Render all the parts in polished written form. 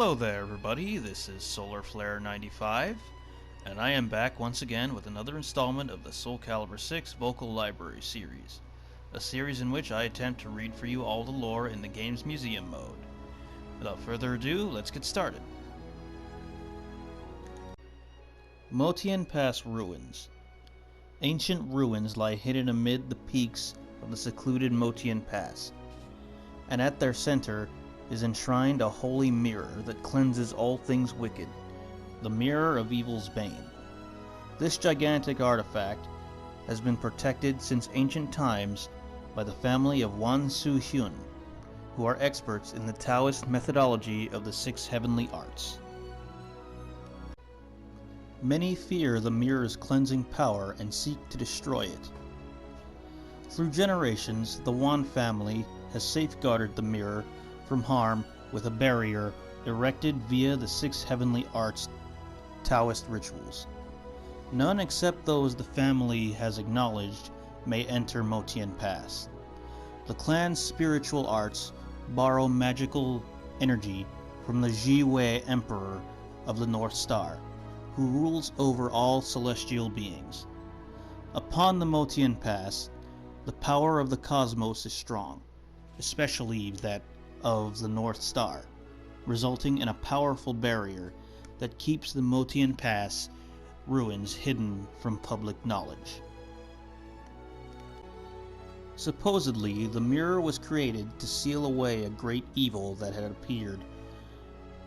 Hello there everybody, this is Solar Flare 95, and I am back once again with another installment of the Soul Calibur 6 Vocal Library series, a series in which I attempt to read for you all the lore in the game's museum mode. Without further ado, let's get started. Motian Pass Ruins. Ancient ruins lie hidden amid the peaks of the secluded Motian Pass, and at their center is enshrined a holy mirror that cleanses all things wicked, the Mirror of Evil's Bane. This gigantic artifact has been protected since ancient times by the family of Wan Su Hyun, who are experts in the Taoist methodology of the six heavenly arts. Many fear the mirror's cleansing power and seek to destroy it. Through generations, the Wan family has safeguarded the mirror from harm with a barrier erected via the six heavenly arts Taoist rituals. None except those the family has acknowledged may enter Motian Pass. The clan's spiritual arts borrow magical energy from the Ji-Wei Emperor of the North Star, who rules over all celestial beings. Upon the Motian Pass, the power of the cosmos is strong, especially that of the North Star, resulting in a powerful barrier that keeps the Motian Pass ruins hidden from public knowledge. Supposedly, the mirror was created to seal away a great evil that had appeared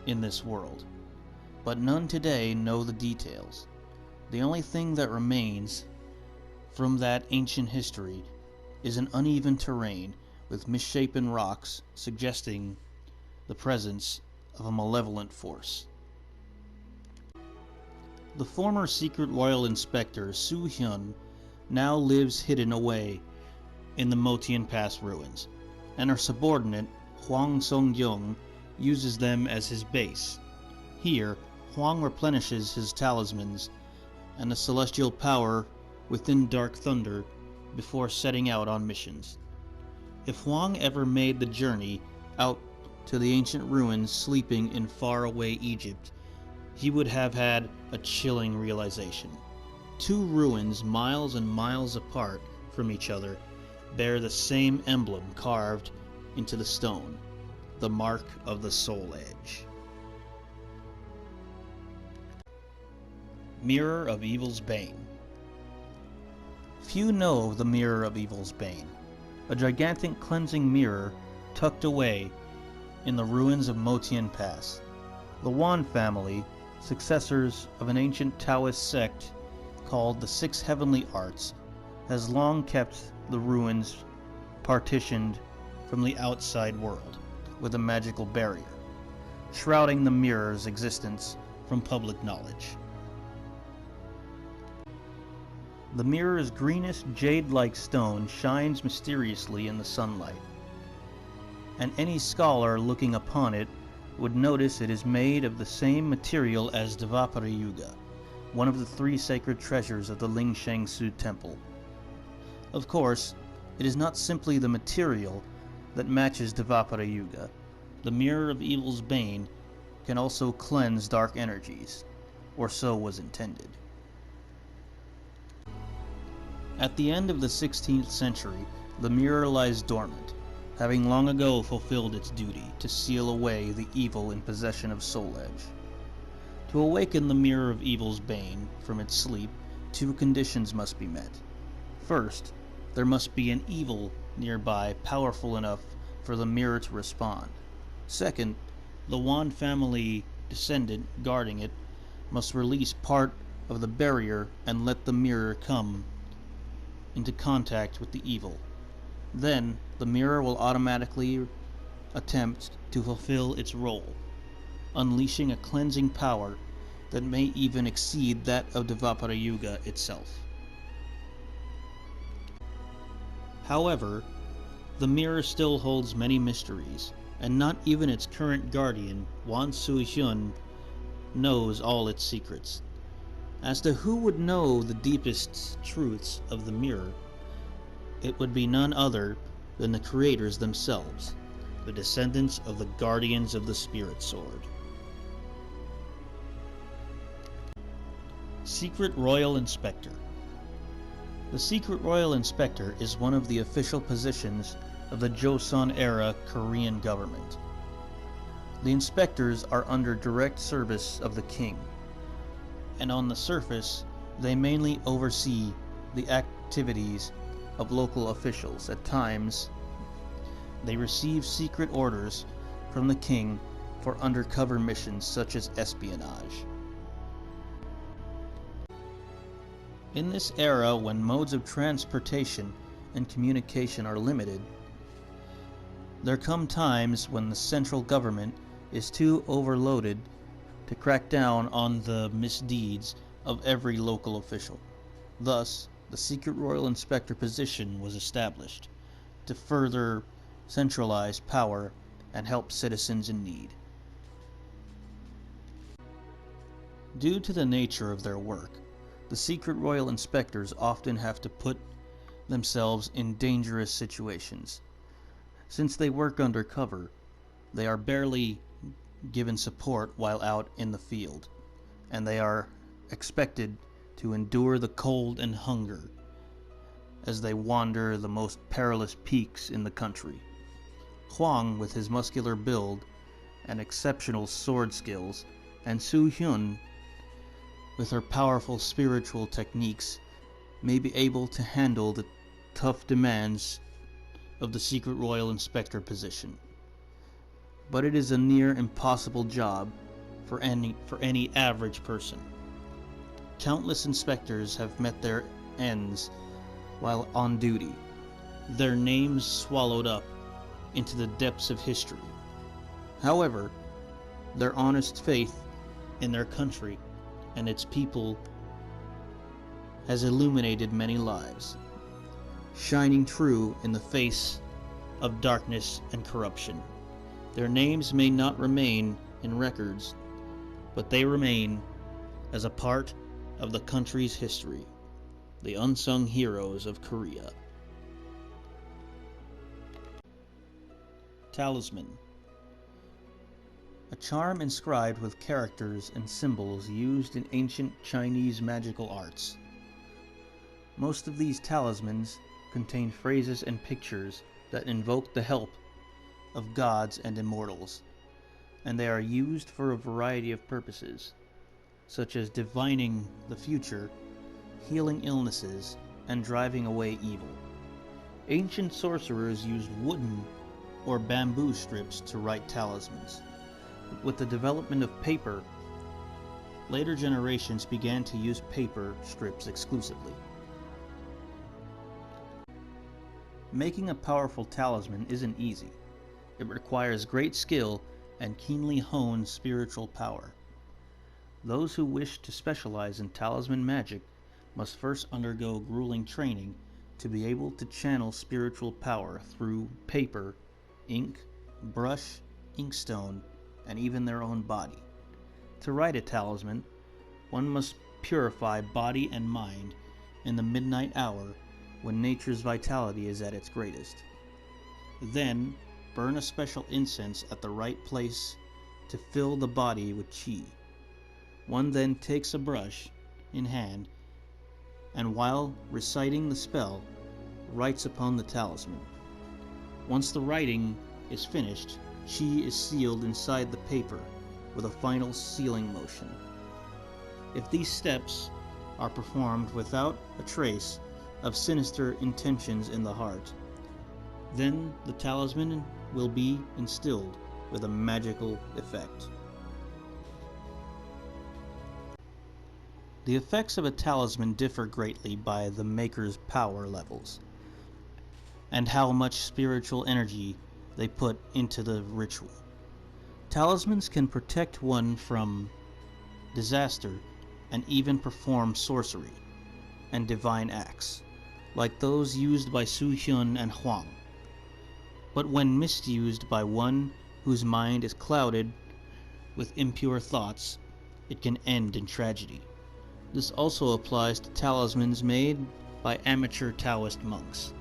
in this world, but none today know the details. The only thing that remains from that ancient history is an uneven terrain with misshapen rocks suggesting the presence of a malevolent force. The former secret royal inspector Su Hyun now lives hidden away in the Motian Pass ruins, and her subordinate Hwang Song-gyung uses them as his base. Here, Hwang replenishes his talismans and the celestial power within Dark Thunder before setting out on missions. If Hwang ever made the journey out to the ancient ruins sleeping in faraway Egypt, he would have had a chilling realization. Two ruins miles and miles apart from each other bear the same emblem carved into the stone, the mark of the Soul Edge. Mirror of Evil's Bane. Few know of the Mirror of Evil's Bane, a gigantic cleansing mirror tucked away in the ruins of Motian Pass. The Wan family, successors of an ancient Taoist sect called the Six Heavenly Arts, has long kept the ruins partitioned from the outside world with a magical barrier, shrouding the mirror's existence from public knowledge. The mirror's greenish jade-like stone shines mysteriously in the sunlight, and any scholar looking upon it would notice it is made of the same material as Dvapara Yuga, one of the three sacred treasures of the Ling Shang-Su Temple. Of course, it is not simply the material that matches Dvapara Yuga. The Mirror of Evil's Bane can also cleanse dark energies, or so was intended. At the end of the 16th century, the mirror lies dormant, having long ago fulfilled its duty to seal away the evil in possession of Soul Edge. To awaken the Mirror of Evil's Bane from its sleep, two conditions must be met. First, there must be an evil nearby powerful enough for the mirror to respond. Second, the Wan family descendant guarding it must release part of the barrier and let the mirror come into contact with the evil. Then, the mirror will automatically attempt to fulfill its role, unleashing a cleansing power that may even exceed that of Dvapara Yuga itself. However, the mirror still holds many mysteries, and not even its current guardian, Wan Su Hyun, knows all its secrets. As to who would know the deepest truths of the mirror, it would be none other than the creators themselves, the descendants of the guardians of the Spirit Sword. Secret Royal Inspector. The Secret Royal Inspector is one of the official positions of the Joseon-era Korean government. The inspectors are under direct service of the king, and on the surface, they mainly oversee the activities of local officials. At times, they receive secret orders from the king for undercover missions such as espionage. In this era, when modes of transportation and communication are limited, there come times when the central government is too overloaded to crack down on the misdeeds of every local official. Thus, the Secret Royal Inspector position was established to further centralize power and help citizens in need. Due to the nature of their work, the Secret Royal Inspectors often have to put themselves in dangerous situations. Since they work undercover, they are barely given support while out in the field, and they are expected to endure the cold and hunger as they wander the most perilous peaks in the country. Hwang, with his muscular build and exceptional sword skills, and Soo-hyun, with her powerful spiritual techniques, may be able to handle the tough demands of the Secret Royal Inspector position. But it is a near impossible job for any average person. Countless inspectors have met their ends while on duty, their names swallowed up into the depths of history. However, their honest faith in their country and its people has illuminated many lives, shining true in the face of darkness and corruption. Their names may not remain in records, but they remain as a part of the country's history, the unsung heroes of Korea. Talisman. A charm inscribed with characters and symbols used in ancient Chinese magical arts. Most of these talismans contain phrases and pictures that invoke the help of gods and immortals, and they are used for a variety of purposes, such as divining the future, healing illnesses, and driving away evil. Ancient sorcerers used wooden or bamboo strips to write talismans. With the development of paper, later generations began to use paper strips exclusively. Making a powerful talisman isn't easy. It requires great skill and keenly honed spiritual power. Those who wish to specialize in talisman magic must first undergo grueling training to be able to channel spiritual power through paper, ink, brush, inkstone, and even their own body. To write a talisman, one must purify body and mind in the midnight hour when nature's vitality is at its greatest. Then, burn a special incense at the right place to fill the body with qi. One then takes a brush in hand and, while reciting the spell, writes upon the talisman. Once the writing is finished, qi is sealed inside the paper with a final sealing motion. If these steps are performed without a trace of sinister intentions in the heart, then the talisman will be instilled with a magical effect. The effects of a talisman differ greatly by the maker's power levels and how much spiritual energy they put into the ritual. Talismans can protect one from disaster and even perform sorcery and divine acts, like those used by Soo-hyun and Hwang. But when misused by one whose mind is clouded with impure thoughts, it can end in tragedy. This also applies to talismans made by amateur Taoist monks.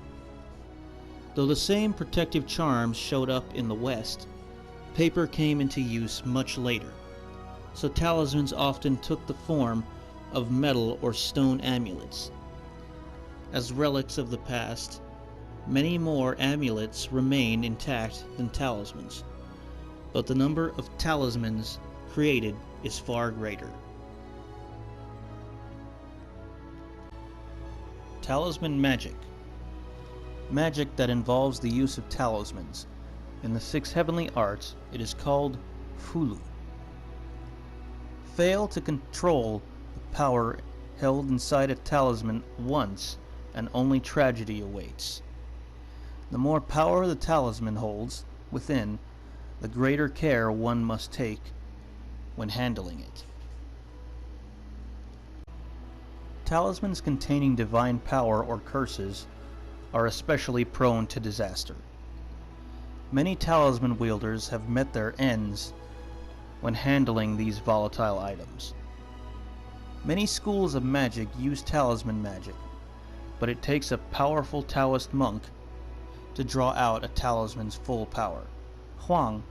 Though the same protective charms showed up in the West, paper came into use much later, so talismans often took the form of metal or stone amulets. As relics of the past, many more amulets remain intact than talismans, but the number of talismans created is far greater. Talisman magic. Magic that involves the use of talismans. In the 6 heavenly arts, it is called Fulu. Fail to control the power held inside a talisman once, and only tragedy awaits. The more power the talisman holds within, the greater care one must take when handling it. Talismans containing divine power or curses are especially prone to disaster. Many talisman wielders have met their ends when handling these volatile items. Many schools of magic use talisman magic, but it takes a powerful Taoist monk to draw out a talisman's full power. Huang,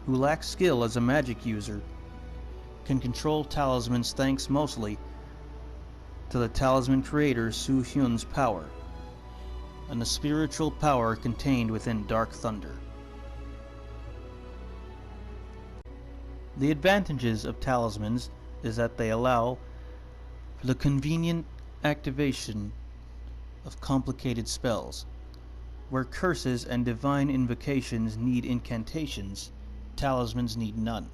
who lacks skill as a magic user, can control talismans thanks mostly to the talisman creator Su Hyun's power, and the spiritual power contained within Dark Thunder. The advantages of talismans is that they allow for the convenient activation of complicated spells. Where curses and divine invocations need incantations, talismans need none.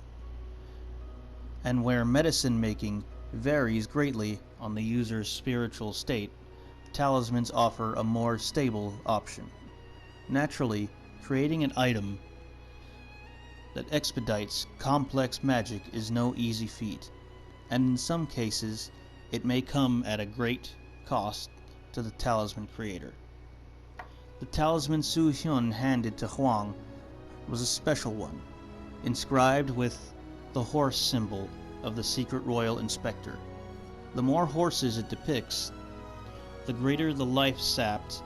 And where medicine making varies greatly on the user's spiritual state, talismans offer a more stable option. Naturally, creating an item that expedites complex magic is no easy feat, and in some cases it may come at a great cost to the talisman creator. The talisman Su Hyun handed to Huang was a special one, inscribed with the horse symbol of the secret royal inspector. The more horses it depicts, the greater the life sapped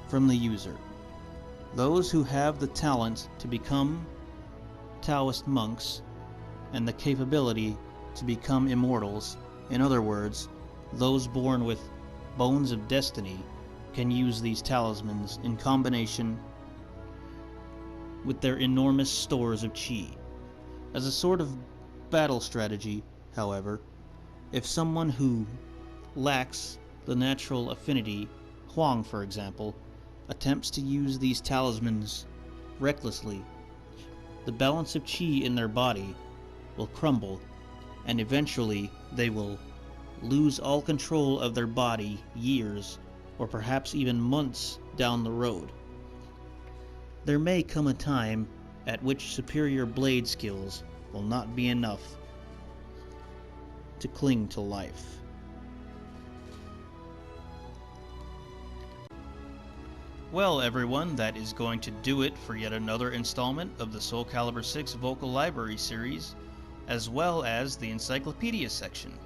from the user. Those who have the talent to become Taoist monks and the capability to become immortals, in other words, those born with bones of destiny, can use these talismans in combination with their enormous stores of qi. As a sort of battle strategy, however, if someone who lacks the natural affinity, Huang for example, attempts to use these talismans recklessly, the balance of qi in their body will crumble, and eventually they will lose all control of their body years or perhaps even months down the road. There may come a time at which superior blade skills will not be enough to cling to life. Well everyone, that is going to do it for yet another installment of the Soul Calibur 6 Vocal Library series, as well as the Encyclopedia section.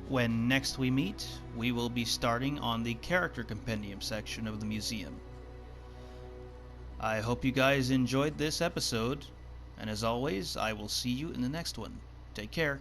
When next we meet, we will be starting on the Character Compendium section of the museum. I hope you guys enjoyed this episode, and as always, I will see you in the next one. Take care.